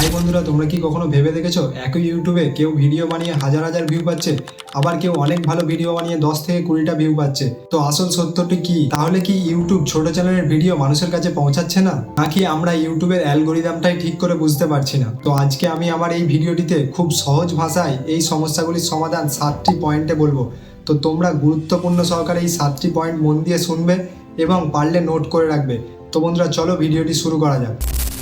ভাই বন্ধুরা, তোমরা কি কখনো ভেবে দেখেছো একই ইউটিউবে কেউ ভিডিও বানিয়ে হাজার হাজার ভিউ পাচ্ছে, আবার কেউ অনেক ভালো ভিডিও বানিয়ে 10 থেকে 20টা ভিউ পাচ্ছে? তো আসল সত্যটি কি? তাহলে কি ইউটিউব ছোট চ্যানেলের ভিডিও মানুষের কাছে পৌঁছাচ্ছে না, নাকি আমরা ইউটিউবের অ্যালগোরিদমটাই ঠিক করে বুঝতে পারছি না? তো আজকে আমি আমার এই ভিডিওটিতে খুব সহজ ভাষায় এই সমস্যাগুলির সমাধান 7টি পয়েন্টে বলবো। তো তোমরা গুরুত্বপূর্ণ সহকারে এই 7টি পয়েন্ট মন দিয়ে শুনবে এবং পারলে নোট করে রাখবে। তো বন্ধুরা, চলো ভিডিওটি শুরু করা যাক।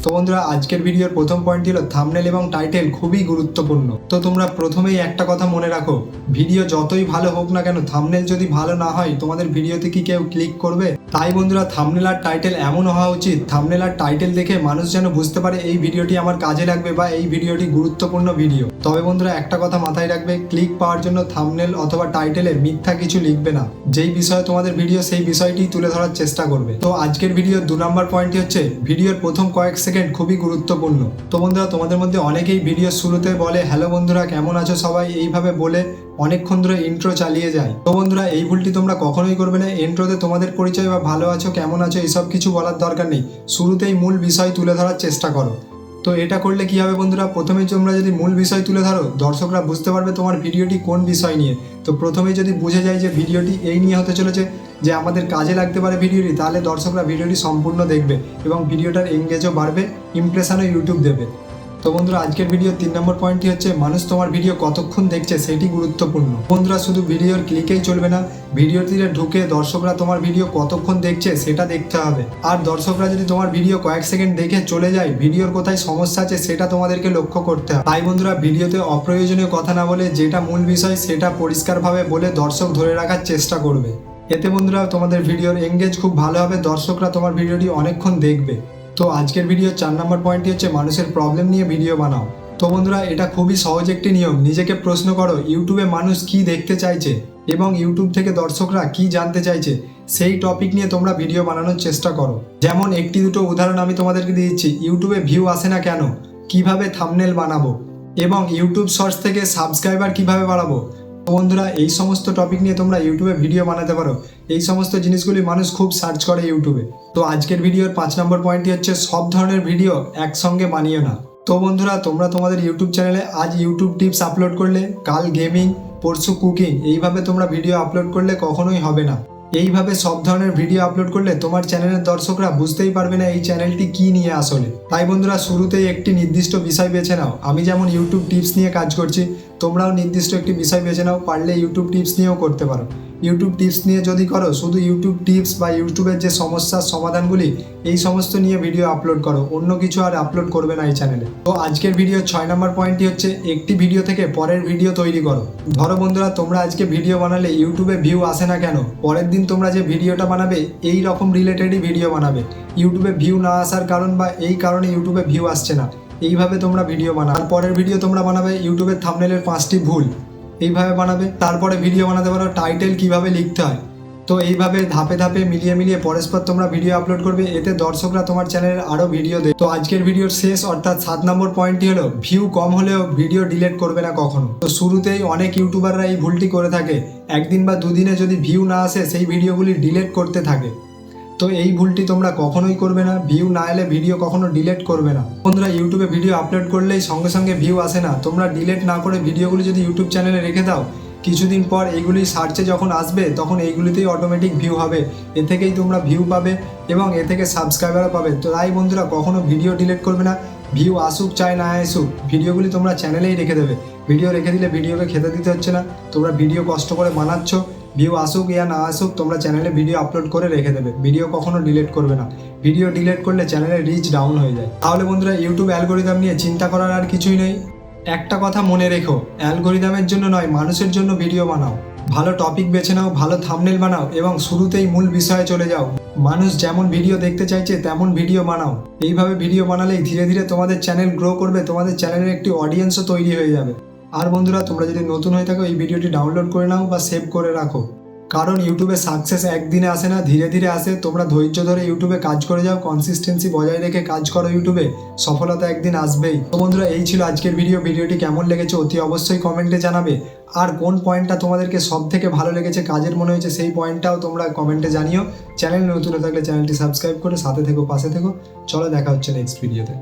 তো বন্ধুরা, আজকের ভিডিওর প্রথম পয়েন্ট হলো থাম্বনেল এবং টাইটেল খুবই গুরুত্বপূর্ণ। তো তোমরা প্রথমেই একটা কথা মনে রাখো, ভিডিও যতই ভালো হোক না কেন, থাম্বনেল যদি ভালো না হয় তোমাদের ভিডিওতে কি কেউ ক্লিক করবে? তাই বন্ধুরা, থাম্বনেল আর টাইটেল এমন হওয়া উচিত, থাম্বনেল আর টাইটেল দেখে মানুষ যেন বুঝতে পারে এই ভিডিওটি আমার কাজে লাগবে বা এই ভিডিওটি গুরুত্বপূর্ণ ভিডিও। তবে বন্ধুরা, একটা কথা মাথায় রাখবে, ক্লিক পাওয়ার জন্য থাম্বনেল অথবা টাইটেলে মিথ্যা কিছু লিখবে না। যেই বিষয়ে তোমাদের ভিডিও সেই বিষয়টি তুলে ধরার চেষ্টা করবে। তো আজকের ভিডিওর 2 নম্বর পয়েন্টটি হচ্ছে ভিডিওর প্রথম কয়েক সেকেন্ড খুবই গুরুত্বপূর্ণ। তো বন্ধুরা, তোমাদের মধ্যে অনেকেই ভিডিওর শুরুতে বলে হ্যালো বন্ধুরা কেমন আছো সবাই, এইভাবে বলে অনেকক্ষণ ধরে ইন্ট্রো চালিয়ে যায়। তো বন্ধুরা, এই ভুলটি তোমরা কখনোই করবে না। ইন্ট্রোতে তোমাদের পরিচয় বা ভালো আছো কেমন আছো এইসব কিছু বলার দরকার নেই, শুরুতেই মূল বিষয় তুলে ধরার চেষ্টা করো। তো এটা করলে কি হবে বন্ধুরা, প্রথমেই তোমরা যদি মূল বিষয় তুলে ধরো, দর্শকরা বুঝতে পারবে তোমার ভিডিওটি কোন বিষয় নিয়ে। তো প্রথমেই যদি বুঝে যায় যে ভিডিওটি এই নিয়ে হতে চলেছে, যে আমাদের কাজে লাগতে পারে ভিডিওটি, তাহলে দর্শকরা ভিডিওটি সম্পূর্ণ দেখবে এবং ভিডিওটার এঙ্গেজও বাড়বে, ইমপ্রেশনও ইউটিউব দেবে। তো বন্ধুরা, আজকের ভিডিওর 3 নম্বর পয়েন্টটি হচ্ছে মানুষ তোমার ভিডিও কতক্ষণ দেখছে সেটি গুরুত্বপূর্ণ। বন্ধুরা, শুধু ভিডিওর ক্লিকেই চলবে না, ভিডিওতে ঢুকে দর্শকরা তোমার ভিডিও কতক্ষণ দেখছে সেটা দেখতে হবে। আর দর্শকরা যদি তোমার ভিডিও কয়েক সেকেন্ড দেখে চলে যায়, ভিডিওর কোথায় সমস্যা আছে সেটা তোমাদেরকে লক্ষ্য করতে হবে। তাই বন্ধুরা, ভিডিওতে অপ্রয়োজনীয় কথা না বলে যেটা মূল বিষয় সেটা পরিষ্কারভাবে বলে দর্শক ধরে রাখার চেষ্টা করবে। এতে বন্ধুরা তোমাদের ভিডিওর এঙ্গেজ খুব ভালো হবে, দর্শকরা তোমার ভিডিওটি অনেকক্ষণ দেখবে। তো আজকের ভিডিওর 4 নম্বর পয়েন্টটি হচ্ছে মানুষের প্রবলেম নিয়ে ভিডিও বানাও। তো বন্ধুরা, এটা খুবই সহজ একটি নিয়ম। নিজেকে প্রশ্ন করো, ইউটিউবে মানুষ কি দেখতে চাইছে এবং ইউটিউব থেকে দর্শকরা কি জানতে চাইছে, সেই টপিক নিয়ে তোমরা ভিডিও বানানোর চেষ্টা করো। যেমন একটি দুটো উদাহরণ আমি তোমাদেরকে দিচ্ছি। ইউটিউবে ভিউ আসে না কেন, কিভাবে থাম্বনেল বানাবো, এবং ইউটিউব শর্টস থেকে সাবস্ক্রাইবার কিভাবে বাড়াবো। বন্ধুরা, এই সমস্ত টপিক নিয়ে তোমরা ইউটিউবে ভিডিও বানাতে পারো। এই সমস্ত জিনিসগুলি মানুষ খুব সার্চ করে ইউটিউবে। তো আজকের ভিডিওর 5 নম্বর পয়েন্টটি হচ্ছে সব ধরনের ভিডিও একসঙ্গে বানিও না। তো বন্ধুরা, তোমরা তোমাদের ইউটিউব চ্যানেলে আজ ইউটিউব টিপস আপলোড করলে, কাল গেমিং, পরশু কুকিং, এইভাবে তোমরা ভিডিও আপলোড করলে কখনোই হবে না। এইভাবে সব ধরনের ভিডিও আপলোড করলে তোমার চ্যানেলের দর্শকরা বুঝতেই পারবে না এই চ্যানেলটি কি নিয়ে আসলে। তাই বন্ধুরা, শুরুতেই একটি নির্দিষ্ট বিষয় বেছে নাও। আমি যেমন ইউটিউব টিপস নিয়ে কাজ করছি, তোমরাও নির্দিষ্ট একটি বিষয় বেছে নাও, পারলে ইউটিউব টিপস নিয়েও করতে পারো। ইউটিউব টিপস নিয়ে যদি করো, শুধু ইউটিউব টিপস বা ইউটিউবের যে সমস্যার সমাধানগুলি, এই সমস্ত নিয়ে ভিডিও আপলোড করো, অন্য কিছু আর আপলোড করবে না এই চ্যানেলে। তো আজকের ভিডিও 6 নম্বর পয়েন্টটি হচ্ছে একটি ভিডিও থেকে পরের ভিডিও তৈরি করো। ধরো বন্ধুরা, তোমরা আজকে ভিডিও বানালে ইউটিউবে ভিউ আসে না কেন, পরের দিন তোমরা যে ভিডিওটা বানাবে এই রকম রিলেটেডই ভিডিও বানাবে। ইউটিউবে ভিউ না আসার কারণ বা এই কারণে ইউটিউবে ভিউ আসছে না, এইভাবে তোমরা ভিডিও বানাবে। আর পরের ভিডিও তোমরা বানাবে ইউটিউবের থাম্বনেলের 5টি ভুল, এইভাবে বানাবে। তারপরে ভিডিও বানাতে পারো টাইটেল কিভাবে লিখতে হয়। তো এইভাবে ধাপে ধাপে মিলিয়ে মিলিয়ে পরস্পর তোমরা ভিডিও আপলোড করবে, এতে দর্শকরা তোমার চ্যানেলের আরও ভিডিও দেবে। তো আজকের ভিডিওর শেষ অর্থাৎ 7 নম্বর পয়েন্টটি হলো ভিউ কম হলেও ভিডিও ডিলিট করবে না কখনো। তো শুরুতেই অনেক ইউটিউবাররা এই ভুলটি করে থাকে, একদিন বা দুদিনে যদি ভিউ না আসে সেই ভিডিওগুলি ডিলিট করতে থাকে। তো এই ভুলটি তোমরা কখনোই করবে না, ভিউ না এলে ভিডিও কখনো ডিলিট করবে না। বন্ধুরা, ইউটিউবে ভিডিও আপলোড করলেই সঙ্গে সঙ্গে ভিউ আসে না, তোমরা ডিলিট না করে ভিডিওগুলি যদি ইউটিউব চ্যানেলে রেখে দাও, কিছুদিন পর এইগুলি সার্চে যখন আসবে তখন এইগুলিতেই অটোমেটিক ভিউ হবে, এ থেকেই তোমরা ভিউ পাবে এবং এ থেকে সাবস্ক্রাইবারও পাবে। তো তাই বন্ধুরা, কখনো ভিডিও ডিলিট করবে না, ভিউ আসুক চাই না আসুক, ভিডিওগুলি তোমরা চ্যানেলেই রেখে দেবে। ভিডিও রেখে দিলে ভিডিওকে খেতে দিতে হচ্ছে না, তোমরা ভিডিও কষ্ট করে বানাচ্ছ, ভিউ আসুক ইয়া না আসুক তোমরা চ্যানেলে ভিডিও আপলোড করে রেখে দেবে, ভিডিও কখনো ডিলিট করবে না। ভিডিও ডিলিট করলে চ্যানেলের রিচ ডাউন হয়ে যায়। তাহলে বন্ধুরা, ইউটিউব অ্যালগোরিদম নিয়ে চিন্তা করার আর কিছুই নেই। একটা কথা মনে রেখো, অ্যালগোরিদমের জন্য নয়, মানুষের জন্য ভিডিও বানাও। ভালো টপিক বেছে নাও, ভালো থাম্বনেল বানাও এবং শুরুতেই মূল বিষয়ে চলে যাও। মানুষ যেমন ভিডিও দেখতে চাইছে তেমন ভিডিও বানাও। এইভাবে ভিডিও বানালেই ধীরে ধীরে তোমাদের চ্যানেল গ্রো করবে, তোমাদের চ্যানেলের একটি অডিয়েন্সও তৈরি হয়ে যাবে। আর বন্ধুরা, তোমরা যদি নতুন হয়ে থাকো এই ভিডিওটি ডাউনলোড করে নাও বা সেভ করে রাখো, কারণ ইউটিউবে সাকসেস একদিনে আসে না, ধীরে ধীরে আসে। তোমরা ধৈর্য ধরে ইউটিউবে কাজ করে যাও, কনসিস্টেন্সি বজায় রেখে কাজ করো, ইউটিউবে সফলতা একদিন আসবেই। তো বন্ধুরা, এই ছিল আজকের ভিডিওটি কেমন লেগেছে অতি অবশ্যই কমেন্টে জানাবে। আর কোন পয়েন্টটা তোমাদেরকে সব থেকে ভালো লেগেছে, কাজের মনে হয়েছে, সেই পয়েন্টটাও তোমরা কমেন্টে জানিও। চ্যানেল নতুন হয়ে থাকলে চ্যানেলটি সাবস্ক্রাইব করে সাথে থেকো, পাশে থেকো। চলো দেখা হচ্ছে নেক্সট ভিডিওতে।